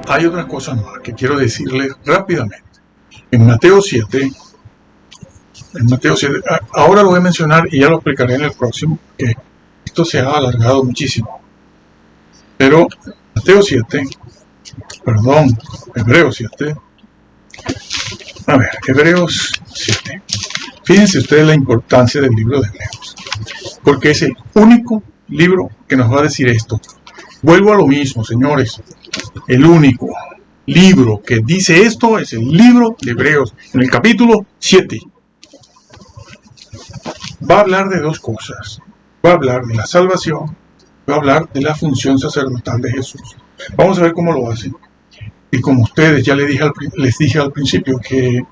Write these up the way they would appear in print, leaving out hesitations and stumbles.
hay otras cosas más que quiero decirles rápidamente. En Mateo 7, ahora lo voy a mencionar y ya lo explicaré en el próximo, que esto se ha alargado muchísimo. Pero Hebreos 7, Hebreos 7. Fíjense ustedes la importancia del libro de Hebreos, porque es el único libro que nos va a decir esto. Vuelvo a lo mismo, señores. El único libro que dice esto es el libro de Hebreos, en el capítulo 7. Va a hablar de dos cosas. Va a hablar de la salvación, va a hablar de la función sacerdotal de Jesús. Vamos a ver cómo lo hace. Y como ustedes, ya les dije al principio que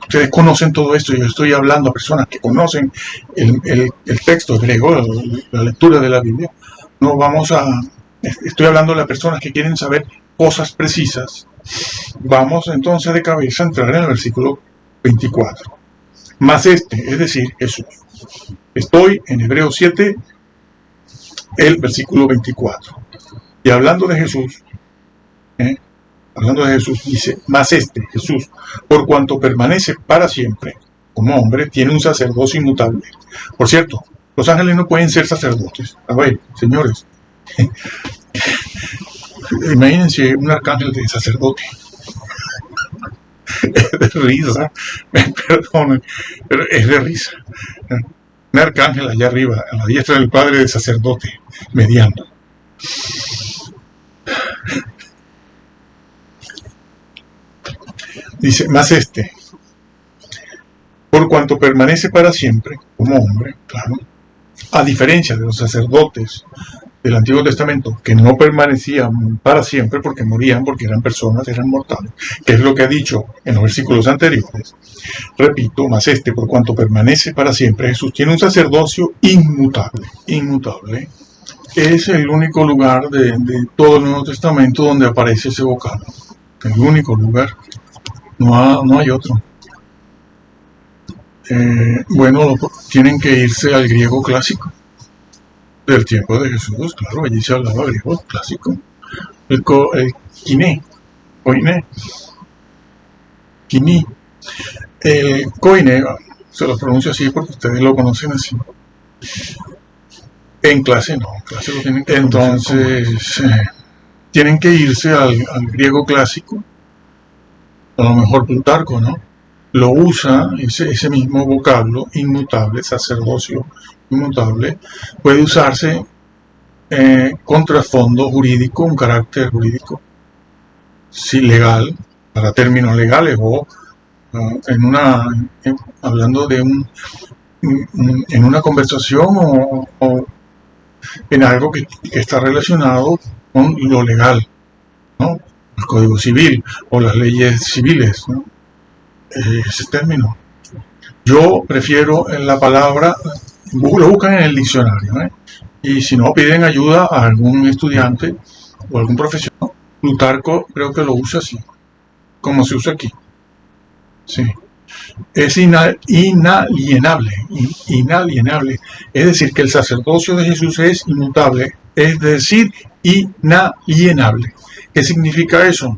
ustedes conocen todo esto, yo estoy hablando a personas que conocen el texto griego, la lectura de la Biblia. Estoy hablando de las personas que quieren saber cosas precisas. Vamos entonces de cabeza a entrar en el versículo 24. Más es decir, Jesús. Estoy en Hebreos 7, el versículo 24. Y hablando de Jesús, dice, más Jesús, por cuanto permanece para siempre como hombre, tiene un sacerdocio inmutable. Por cierto, los ángeles no pueden ser sacerdotes. A ver, señores, imagínense un arcángel de sacerdote. Es de risa, perdonen, pero es de risa. Un arcángel allá arriba, a la diestra del Padre de sacerdote, mediando. Dice, más por cuanto permanece para siempre como hombre, claro, a diferencia de los sacerdotes del Antiguo Testamento, que no permanecían para siempre porque morían, porque eran personas, eran mortales, que es lo que ha dicho en los versículos anteriores. Repito, más por cuanto permanece para siempre, Jesús tiene un sacerdocio inmutable. Es el único lugar de todo el Nuevo Testamento donde aparece ese vocablo. El único lugar, no hay otro. Tienen que irse al griego clásico del tiempo de Jesús, claro, allí se hablaba griego clásico. El koiné. El koiné, se lo pronuncio así porque ustedes lo conocen así. En clase no, en clase lo tienen que entonces tienen que irse al griego clásico. A lo mejor Plutarco, ¿no? Lo usa, ese mismo vocablo, inmutable, sacerdocio inmutable, puede usarse con trasfondo jurídico, un carácter jurídico, sí, legal, para términos legales, o hablando de en una conversación o en algo que está relacionado con lo legal, ¿no? El Código Civil o las leyes civiles, ¿no? Ese término. Yo prefiero en la palabra, lo buscan en el diccionario, y si no piden ayuda a algún estudiante o algún profesional. Plutarco creo que lo usa así, como se usa aquí. Sí. Es inalienable. Es decir, que el sacerdocio de Jesús es inmutable, es decir, inalienable. ¿Qué significa eso?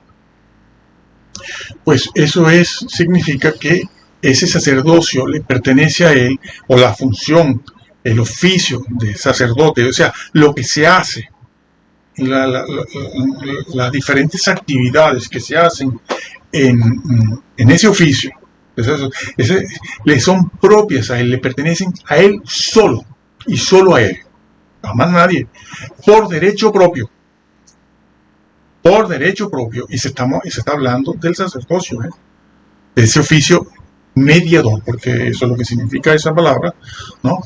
Pues eso significa que ese sacerdocio le pertenece a él, o la función, el oficio de sacerdote, o sea, lo que se hace, las diferentes actividades que se hacen en ese oficio, le son propias a él, le pertenecen a él solo, y solo a él, a más nadie, por derecho propio, y se está hablando del sacerdocio, de ese oficio mediador, porque eso es lo que significa esa palabra, ¿no?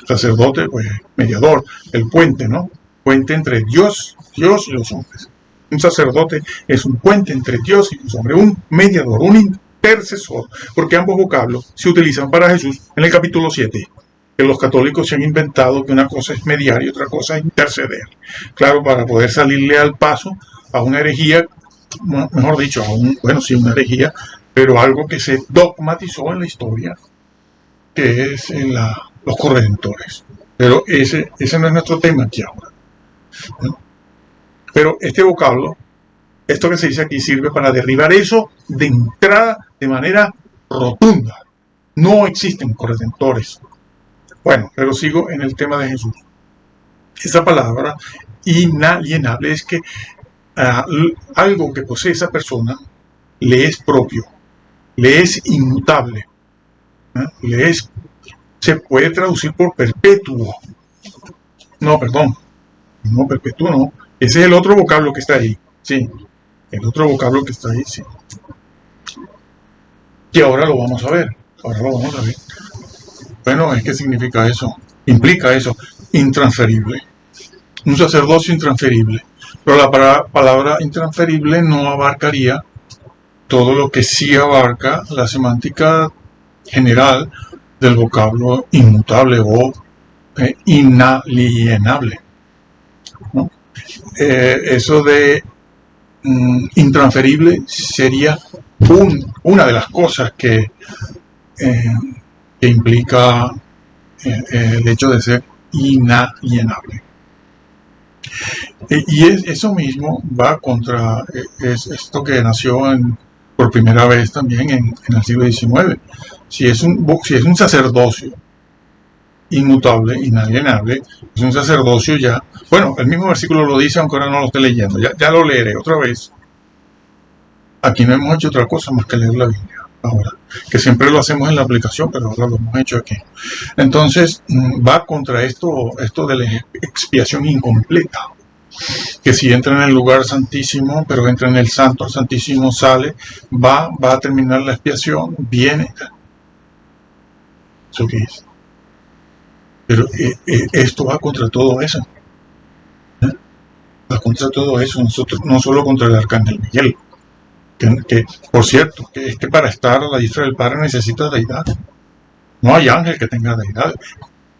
Sacerdote, pues mediador, el puente, ¿no? Puente entre Dios y los hombres. Un sacerdote es un puente entre Dios y los hombres, un mediador, un intercesor, porque ambos vocablos se utilizan para Jesús en el capítulo 7. Que los católicos se han inventado que una cosa es mediar y otra cosa es interceder. Claro, para poder salirle al paso a una herejía, mejor dicho, una herejía, pero algo que se dogmatizó en la historia, que es los corredentores. Pero ese no es nuestro tema aquí ahora. Pero este vocablo Esto que se dice aquí sirve para derribar eso de entrada de manera rotunda. No existen corredentores. Bueno, pero sigo en el tema de Jesús. Esa palabra inalienable es que algo que posee esa persona le es propio, le es inmutable, se puede traducir por perpetuo. No, perdón, no, perpetuo no. Ese es el otro vocablo que está ahí, sí. El otro vocablo que está ahí, sí. Y ahora lo vamos a ver. Bueno, ¿qué significa eso? Implica eso, intransferible. Un sacerdocio intransferible. Pero la palabra intransferible no abarcaría todo lo que sí abarca la semántica general del vocablo inmutable o inalienable, ¿no? Eso de intransferible sería una de las cosas que implica el hecho de ser inalienable. Y eso mismo va contra esto que nació por primera vez también en el siglo XIX. Si es un sacerdocio inmutable, inalienable, es un sacerdocio ya. Bueno, el mismo versículo lo dice, aunque ahora no lo esté leyendo. Ya lo leeré otra vez. Aquí no hemos hecho otra cosa más que leer la Biblia ahora, que siempre lo hacemos en la aplicación, pero ahora lo hemos hecho aquí. Entonces, va contra esto de la expiación incompleta, que si entra en el lugar santísimo, pero entra en el santo, el santísimo sale, va a terminar la expiación, viene. ¿Eso qué es? Pero esto va contra todo eso. Va contra todo eso, no solo contra el arcángel Miguel. Que por cierto, que es que para estar a la diestra del Padre necesita deidad. No hay ángel que tenga deidad.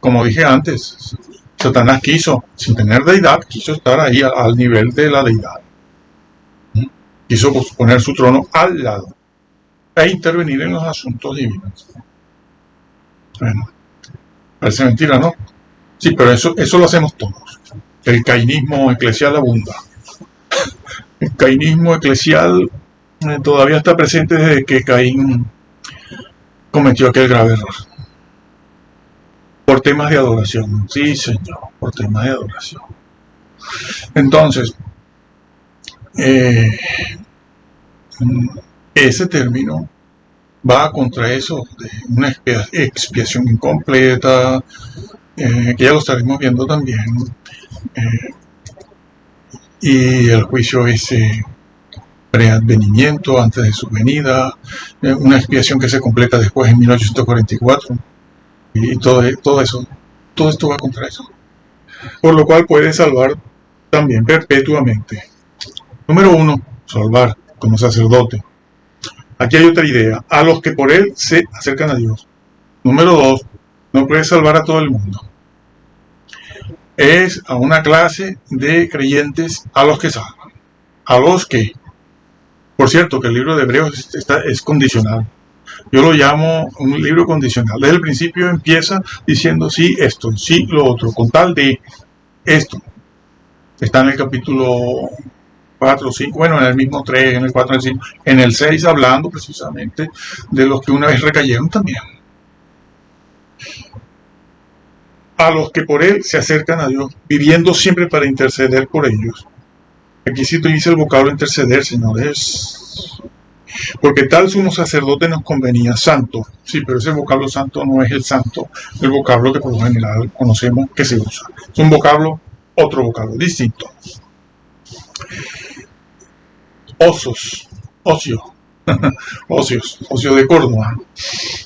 Como dije antes, Satanás quiso, sin tener deidad, quiso estar ahí al nivel de la deidad. Quiso poner su trono al lado e intervenir en los asuntos divinos. Bueno, parece mentira, ¿no? Sí, pero eso lo hacemos todos. El cainismo eclesial abunda. El cainismo eclesial todavía está presente desde que Caín cometió aquel grave error. Por temas de adoración. Sí, señor, por temas de adoración. Entonces, ese término va contra eso de una expiación incompleta, que ya lo estaremos viendo también, y el juicio ese preadvenimiento antes de su venida, una expiación que se completa después en 1844, y todo esto va contra eso, por lo cual puede salvar también perpetuamente. Número 1, salvar como sacerdote. Aquí hay otra idea, a los que por él se acercan a Dios. Número 2, no puede salvar a todo el mundo. Es a una clase de creyentes a los que salvan. A los que, por cierto, que el libro de Hebreos es condicional. Yo lo llamo un libro condicional. Desde el principio empieza diciendo sí esto, sí lo otro, con tal de esto. Está en el capítulo 4, 5, bueno, en el mismo 3, en el 4, en el 5, en el 6 hablando precisamente de los que una vez recayeron también. A los que por él se acercan a Dios, viviendo siempre para interceder por ellos. Aquí sí dice el vocablo interceder, señores. Porque tal sumo sacerdote nos convenía, santo. Sí, pero ese vocablo santo no es el santo, el vocablo que por lo general conocemos que se usa. Es un vocablo, otro vocablo, distinto. Ocio de Córdoba.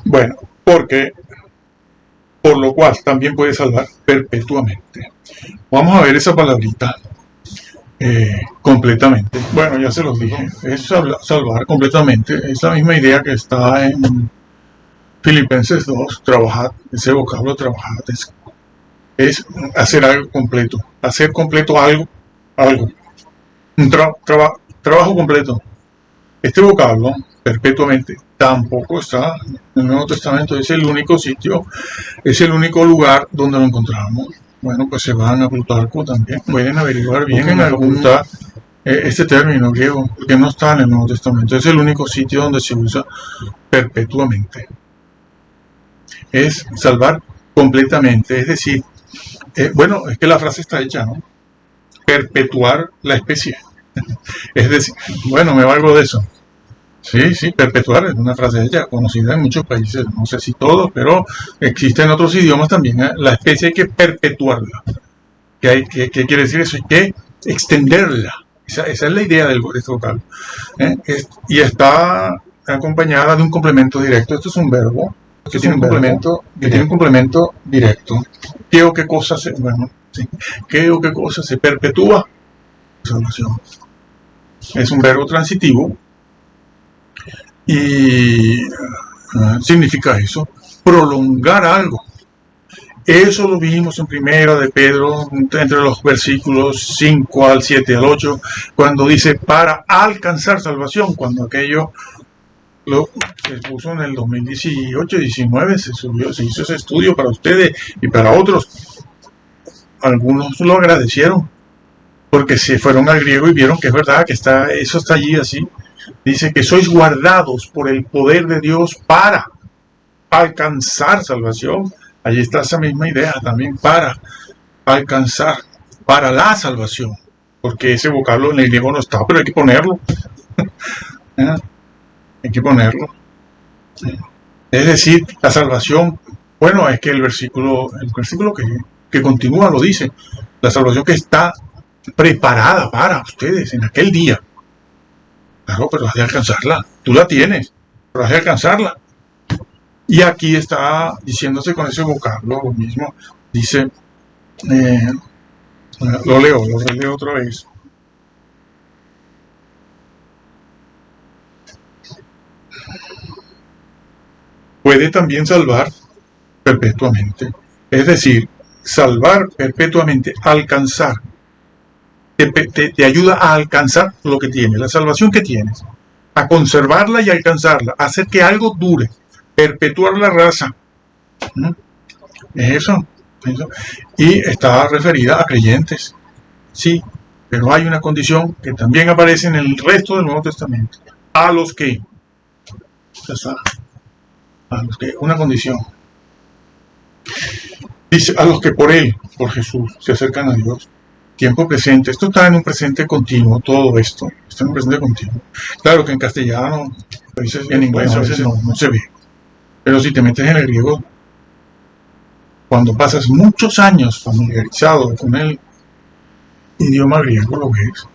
Bueno, por lo cual también puede salvar perpetuamente. Vamos a ver esa palabrita completamente. Bueno, ya se los dije, es salvar completamente. Es la misma idea que está en Filipenses 2, trabajad, ese vocablo trabajad es hacer algo completo, hacer completo algo. Un trabajo completo. Este vocablo, perpetuamente, tampoco está en el Nuevo Testamento. Es el único sitio, es el único lugar donde lo encontramos. Bueno, pues se van a Plutarco también. Pueden averiguar bien en la facultad este término griego, porque no está en el Nuevo Testamento. Es el único sitio donde se usa perpetuamente. Es salvar completamente, es decir, bueno, es que la frase está hecha, ¿no? Perpetuar la especie. Es decir, bueno, me valgo de eso. Sí, sí, perpetuar es una frase ya conocida en muchos países, no sé si todos, pero existe en otros idiomas también. La especie hay que perpetuarla. ¿Qué quiere decir eso? Hay que extenderla. Esa es la idea de este vocablo. Y está acompañada de un complemento directo. Esto es un verbo que tiene un complemento directo. ¿Qué o qué cosa se, bueno, sí, qué o qué cosa se perpetúa? Salvación. Es un verbo transitivo. Y significa eso, prolongar algo. Eso lo vimos en Primera de Pedro, entre los versículos 5 al 7 al 8, cuando dice para alcanzar salvación, cuando aquello se puso en el 2018-19, se hizo ese estudio para ustedes y para otros. Algunos lo agradecieron, porque se fueron al griego y vieron que es verdad, que eso está allí así. Dice que sois guardados por el poder de Dios para alcanzar salvación. Allí está esa misma idea también, para alcanzar, para la salvación. Porque ese vocablo en el griego no está, pero hay que ponerlo. Hay que ponerlo. Es decir, la salvación, bueno, es que el versículo que continúa lo dice. La salvación que está preparada para ustedes en aquel día. Claro, pero has de alcanzarla. Tú la tienes, pero has de alcanzarla. Y aquí está diciéndose con ese vocablo lo mismo. Dice, lo releo otra vez. Puede también salvar perpetuamente. Es decir, salvar perpetuamente, alcanzar. Te ayuda a alcanzar lo que tienes, la salvación que tienes, a conservarla y alcanzarla, a hacer que algo dure, perpetuar la raza. Es eso. Y está referida a creyentes, sí, pero hay una condición que también aparece en el resto del Nuevo Testamento. A los que, una condición. Dice, a los que por Él, por Jesús, se acercan a Dios. Tiempo presente. Esto está en un presente continuo, todo esto. Está en un presente continuo. Claro que en castellano, en inglés a veces no se ve. Pero si te metes en el griego, cuando pasas muchos años familiarizado con el idioma griego, lo ves.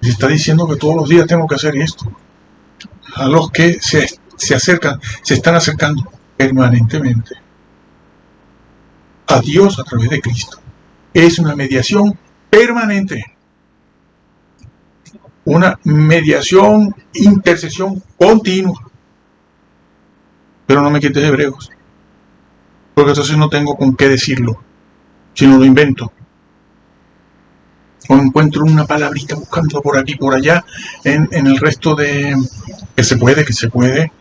Se está diciendo que todos los días tengo que hacer esto. A los que se acercan, se están acercando permanentemente a Dios a través de Cristo. Es una mediación permanente, una mediación, intercesión continua. Pero no me quites Hebreos, porque entonces no tengo con qué decirlo, sino lo invento. O encuentro una palabrita buscando por aquí, por allá, en el resto de que se puede,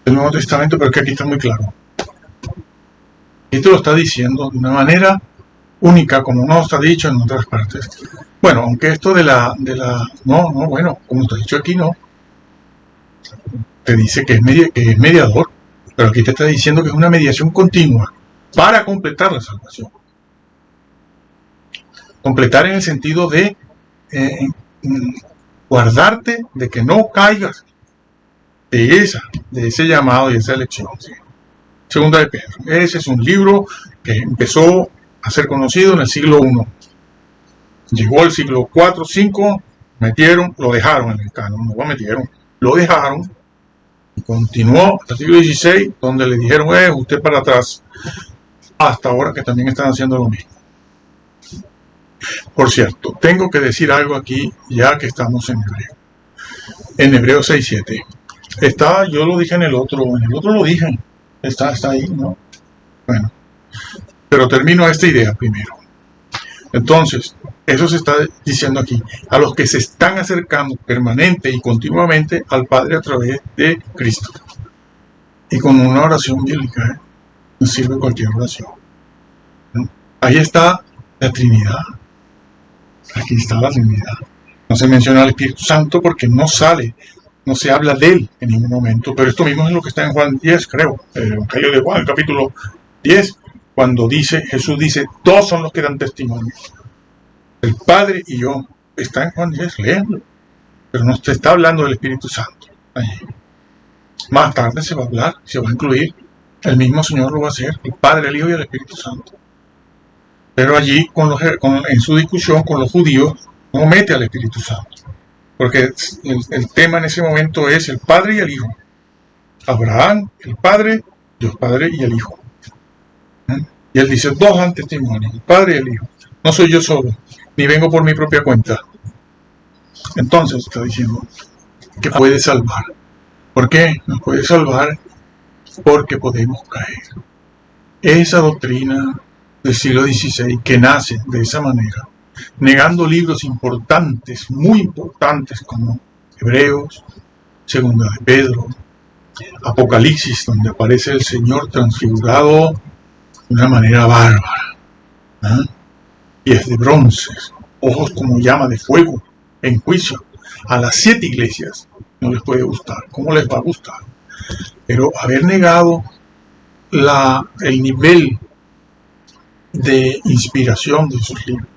del Nuevo Testamento, pero que aquí está muy claro. Esto lo está diciendo de una manera única, como no está dicho en otras partes. Bueno, aunque esto bueno, como está dicho aquí, no. Te dice que es mediador, pero aquí te está diciendo que es una mediación continua para completar la salvación. Completar en el sentido de guardarte de que no caigas de ese llamado y esa elección. ¿Sí? Segunda de Pedro. Ese es un libro que empezó a ser conocido en el siglo I. Llegó al siglo IV, V, lo dejaron en el canon, no lo metieron, lo dejaron y continuó hasta el siglo XVI, donde le dijeron, usted para atrás, hasta ahora que también están haciendo lo mismo. Por cierto, tengo que decir algo aquí, ya que estamos en Hebreo. En Hebreo 6:7. Yo lo dije en el otro lo dije, está ahí, ¿no? Bueno, pero termino esta idea primero. Entonces, eso se está diciendo aquí, a los que se están acercando permanente y continuamente al Padre a través de Cristo. Y con una oración bíblica, no sirve cualquier oración. ¿No? Ahí está la Trinidad. Aquí está la Trinidad. No se menciona al Espíritu Santo porque no sale, no se habla de él en ningún momento, pero esto mismo es lo que está en Juan 10, creo, el Evangelio de Juan, el capítulo 10, cuando Jesús dice, dos son los que dan testimonio, el Padre y yo. Está en Juan 10, léanlo, pero no se está hablando del Espíritu Santo allí. Más tarde se va a hablar, se va a incluir, el mismo Señor lo va a hacer, el Padre, el Hijo y el Espíritu Santo. Pero allí, en su discusión con los judíos, no mete al Espíritu Santo, porque el tema en ese momento es el Padre y el Hijo. Abraham, el Padre, Dios Padre y el Hijo. Y él dice, dos dan testimonio, el Padre y el Hijo. No soy yo solo, ni vengo por mi propia cuenta. Entonces está diciendo que puede salvar. ¿Por qué? Nos puede salvar porque podemos caer. Esa doctrina del siglo XVI que nace de esa manera, negando libros importantes, muy importantes como Hebreos, Segunda de Pedro, Apocalipsis, donde aparece el Señor transfigurado de una manera bárbara, pies de bronce, ojos como llama de fuego, en juicio. A las 7 iglesias no les puede gustar. ¿Cómo les va a gustar? Pero haber negado el nivel de inspiración de esos libros,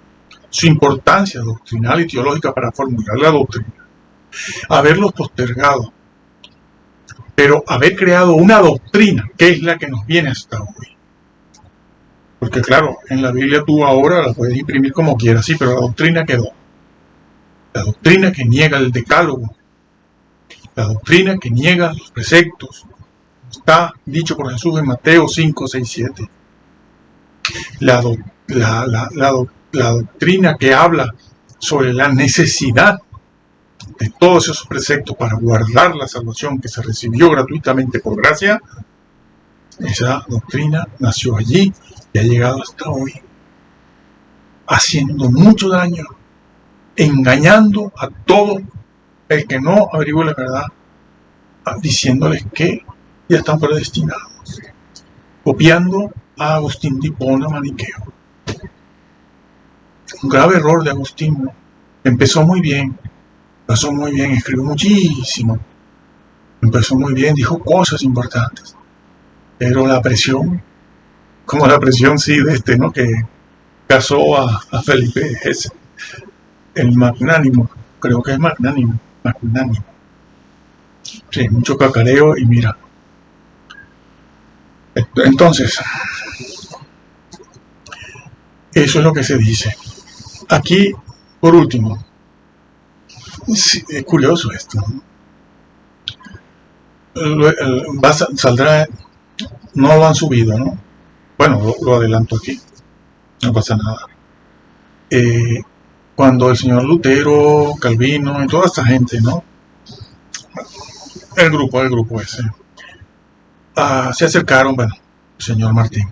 su importancia doctrinal y teológica para formular la doctrina, haberlos postergado, pero haber creado una doctrina que es la que nos viene hasta hoy. Porque claro, en la Biblia tú ahora la puedes imprimir como quieras, sí, pero la doctrina quedó. La doctrina que niega el decálogo, la doctrina que niega los preceptos, está dicho por Jesús en Mateo 5, 6, 7. La doctrina que habla sobre la necesidad de todos esos preceptos para guardar la salvación que se recibió gratuitamente por gracia, esa doctrina nació allí y ha llegado hasta hoy, haciendo mucho daño, engañando a todo el que no averigüe la verdad, diciéndoles que ya están predestinados, copiando a Agustín de Hipona maniqueo. Un grave error de Agustín. Empezó muy bien, escribió muchísimo, empezó muy bien, dijo cosas importantes, pero la presión, como la presión de ¿no? Que casó a Felipe ese, el magnánimo, creo que es magnánimo. Sí, mucho cacareo y mira. Entonces, eso es lo que se dice. Aquí, por último, sí, es curioso esto, ¿no? Saldrá, no lo han subido, ¿no? Bueno, lo adelanto aquí, no pasa nada. Cuando el señor Lutero, Calvino y toda esta gente, ¿no? El grupo ese, se acercaron, bueno, el señor Martín,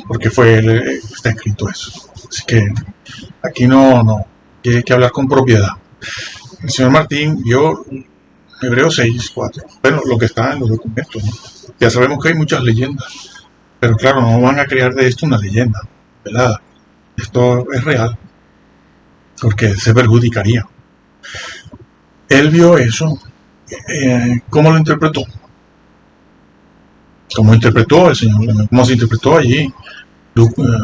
porque está escrito eso. Así que aquí no hay que hablar con propiedad. El señor Martín vio Hebreos 6, 4, bueno, lo que está en los documentos, ¿no? Ya sabemos que hay muchas leyendas, pero claro, no van a crear de esto una leyenda, ¿verdad? Esto es real, porque se perjudicaría. Él vio eso. ¿Cómo lo interpretó? ¿Cómo interpretó el Señor? ¿Cómo se interpretó allí?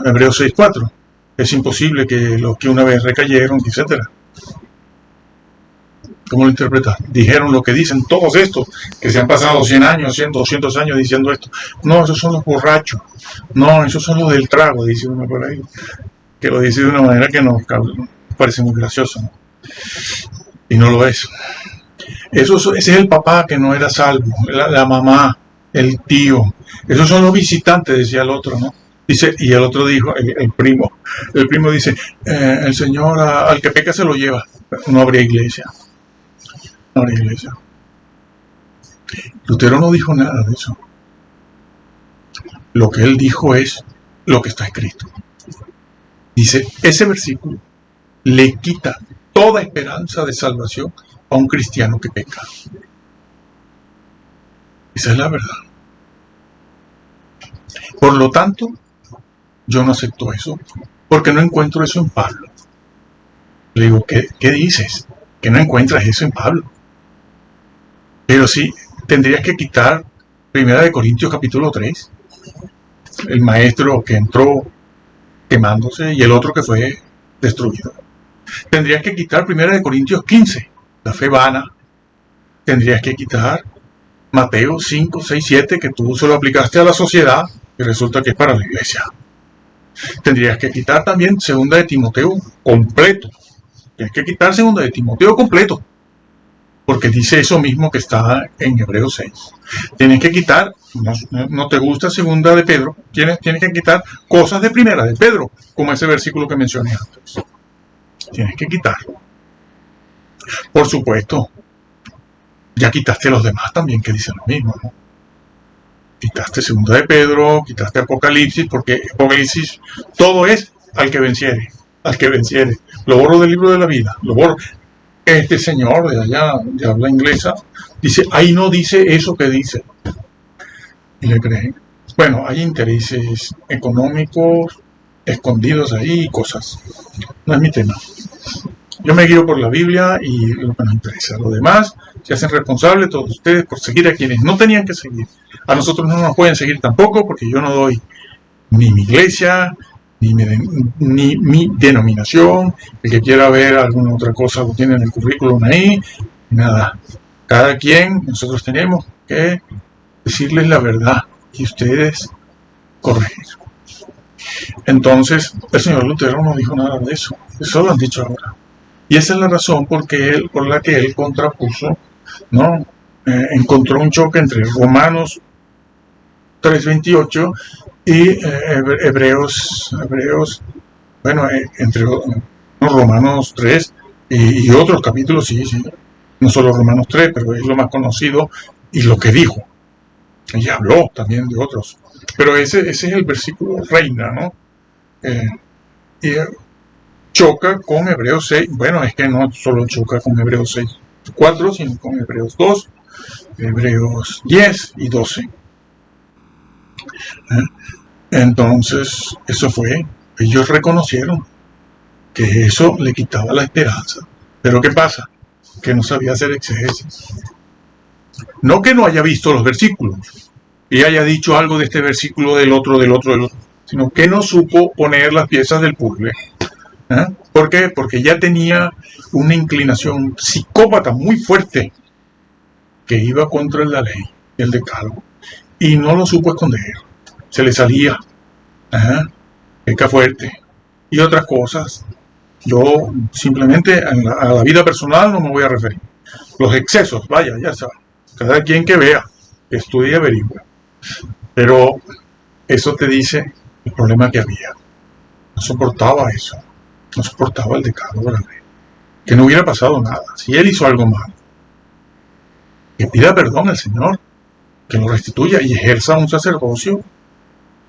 Hebreos 6:4. Es imposible que los que una vez recayeron, etcétera. ¿Cómo lo interpreta? Dijeron lo que dicen todos estos, que se han pasado 100 años, 100, 200 años diciendo esto. No, esos son los borrachos. No, esos son los del trago, dice uno por ahí. Que lo dice de una manera que nos parece muy gracioso, ¿no? Y no lo es. Ese es el papá que no era salvo, la mamá, el tío. Esos son los visitantes, decía el otro, ¿no? Dice, y el otro dijo, el primo dice, el Señor al que peca se lo lleva. No habría iglesia. No habría iglesia. Lutero no dijo nada de eso. Lo que él dijo es lo que está escrito. Dice, ese versículo le quita toda esperanza de salvación a un cristiano que peca. Esa es la verdad. Por lo tanto, yo no acepto eso, porque no encuentro eso en Pablo. Le digo, ¿qué dices? Que no encuentras eso en Pablo. Pero sí, tendrías que quitar 1 Corintios capítulo 3, el maestro que entró quemándose y el otro que fue destruido. Tendrías que quitar 1 Corintios 15, la fe vana. Tendrías que quitar Mateo 5, 6, 7, que tú se lo aplicaste a la sociedad y resulta que es para la iglesia. Tendrías que quitar también 2 Timoteo completo. Tienes que quitar 2 Timoteo completo, porque dice eso mismo que está en Hebreos 6. Tienes que quitar, no te gusta 2 Pedro, tienes que quitar cosas de 1 Pedro, como ese versículo que mencioné antes. Tienes que quitarlo. Por supuesto, ya quitaste los demás también que dicen lo mismo, ¿no? Quitaste 2 Pedro, quitaste Apocalipsis, porque Apocalipsis todo es al que venciere, al que venciere. Lo borro del libro de la vida, lo borro. Este señor de allá, de habla inglesa, dice, ahí no dice eso que dice. Y le creen. Bueno, hay intereses económicos escondidos ahí y cosas. No es mi tema. Yo me guío por la Biblia y lo que nos interesa. Lo demás se hacen responsables todos ustedes por seguir a quienes no tenían que seguir. A nosotros no nos pueden seguir tampoco porque yo no doy ni mi iglesia, ni mi denominación. El que quiera ver alguna otra cosa lo tiene en el currículum ahí. Nada. Cada quien, nosotros tenemos que decirles la verdad y ustedes corregir. Entonces, el señor Lutero no dijo nada de eso. Eso lo han dicho ahora. Y esa es la razón por la que él contrapuso, ¿no? Encontró un choque entre Romanos 3:28 y Hebreos, bueno, entre Romanos 3 y otros capítulos, sí, no solo Romanos 3, pero es lo más conocido y lo que dijo. Y habló también de otros. Pero ese es el versículo reina, ¿no? Y choca con Hebreos 6. Bueno, es que no solo choca con Hebreos 6, 4, sino con Hebreos 2, Hebreos 10 y 12. Entonces, eso fue. Ellos reconocieron que eso le quitaba la esperanza. Pero ¿qué pasa? Que no sabía hacer exégesis. No que no haya visto los versículos y haya dicho algo de este versículo, del otro, sino que no supo poner las piezas del puzzle. ¿Por qué? Porque ya tenía una inclinación psicópata muy fuerte que iba contra la ley, el decálogo, y no lo supo esconder. Se le salía, peca fuerte y otras cosas. Yo simplemente a la vida personal no me voy a referir. Los excesos, vaya, ya saben. Cada quien que vea, que estudie y averigüe. Pero eso te dice el problema que había. No soportaba eso. No soportaba el decálogo de la ley. Que no hubiera pasado nada. Si él hizo algo mal, que pida perdón al Señor, que lo restituya y ejerza un sacerdocio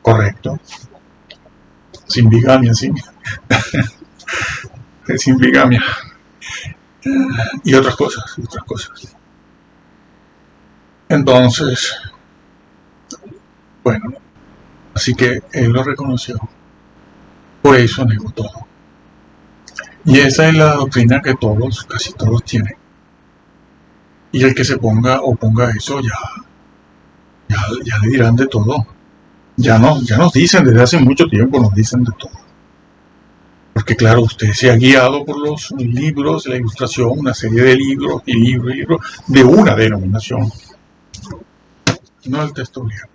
correcto. Sin bigamia, sin bigamia. Y otras cosas. Entonces, bueno, así que él lo reconoció. Por eso negó todo. Y esa es la doctrina que casi todos tienen. Y el que se oponga a eso, ya le dirán de todo. Ya nos dicen desde hace mucho tiempo, nos dicen de todo. Porque claro, usted se ha guiado por los libros, la ilustración, una serie de libros y libros de una denominación. No el texto griego.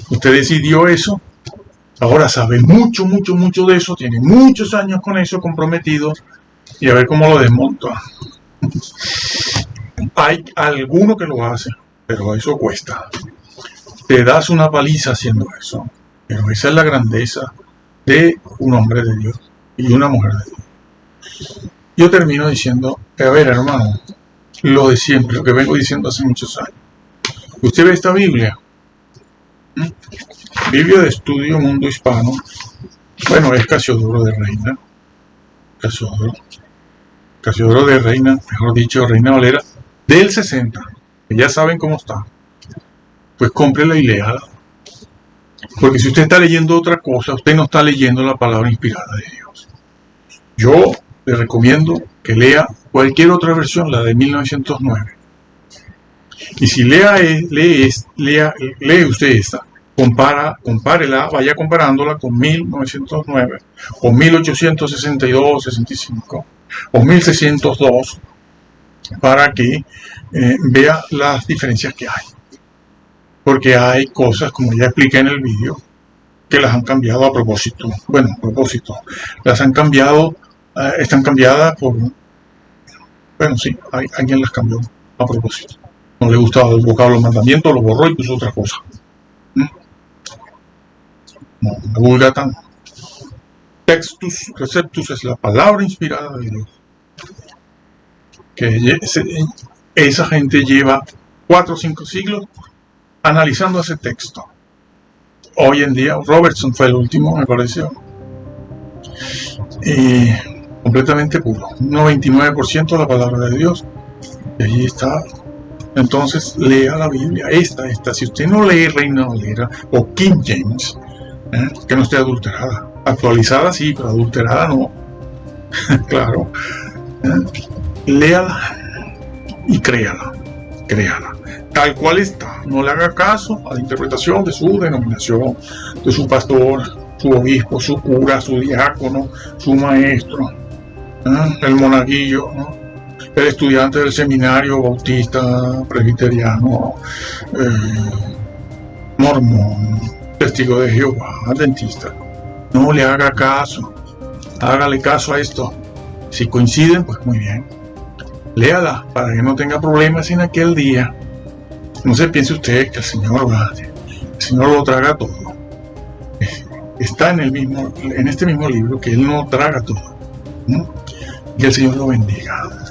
Usted decidió eso, ahora sabe mucho de eso, tiene muchos años con eso comprometido y a ver cómo lo desmonta. Hay alguno que lo hace, pero eso cuesta. Te das una paliza haciendo eso, pero esa es la grandeza de un hombre de Dios y una mujer de Dios. Yo termino diciendo, a ver hermano, lo de siempre, lo que vengo diciendo hace muchos años. Usted ve esta Biblia, Biblia de Estudio Mundo Hispano, bueno, es Casiodoro de Reina, Casiodoro de Reina, mejor dicho, Reina Valera, del 60, que ya saben cómo está. Pues cómprela y léala. Porque si usted está leyendo otra cosa, usted no está leyendo la palabra inspirada de Dios. Yo le recomiendo que lea cualquier otra versión, la de 1909. Y si lee usted esta, compárela, vaya comparándola con 1909, o 1862, 65, o 1602, para que vea las diferencias que hay. Porque hay cosas, como ya expliqué en el vídeo, que las han cambiado a propósito. Bueno, a propósito. Las han cambiado, están cambiadas por... Bueno, sí, alguien las cambió a propósito. No le gustaba el vocablo mandamiento, lo borró y puso otra cosa. No, la Vulgata no. Textus Receptus es la palabra inspirada de Dios. Que esa gente lleva 4 o 5 siglos analizando ese texto. Hoy en día, Robertson fue el último, me pareció. Completamente puro. Un 99% de la palabra de Dios. Y allí está. Entonces, lea la Biblia. Esta. Si usted no lee Reina Valera o King James, que no esté adulterada. Actualizada sí, pero adulterada no. Claro. Léala y créala. Tal cual está. No le haga caso a la interpretación de su denominación, de su pastor, su obispo, su cura, su diácono, su maestro, el monaguillo, el estudiante del seminario bautista, presbiteriano, mormón, testigo de Jehová, adventista. No le haga caso. Hágale caso a esto. Si coinciden, pues muy bien. Léala para que no tenga problemas en aquel día. No se piense usted que el Señor lo traga todo. Está en este mismo libro que Él no traga todo. Y el Señor lo bendiga.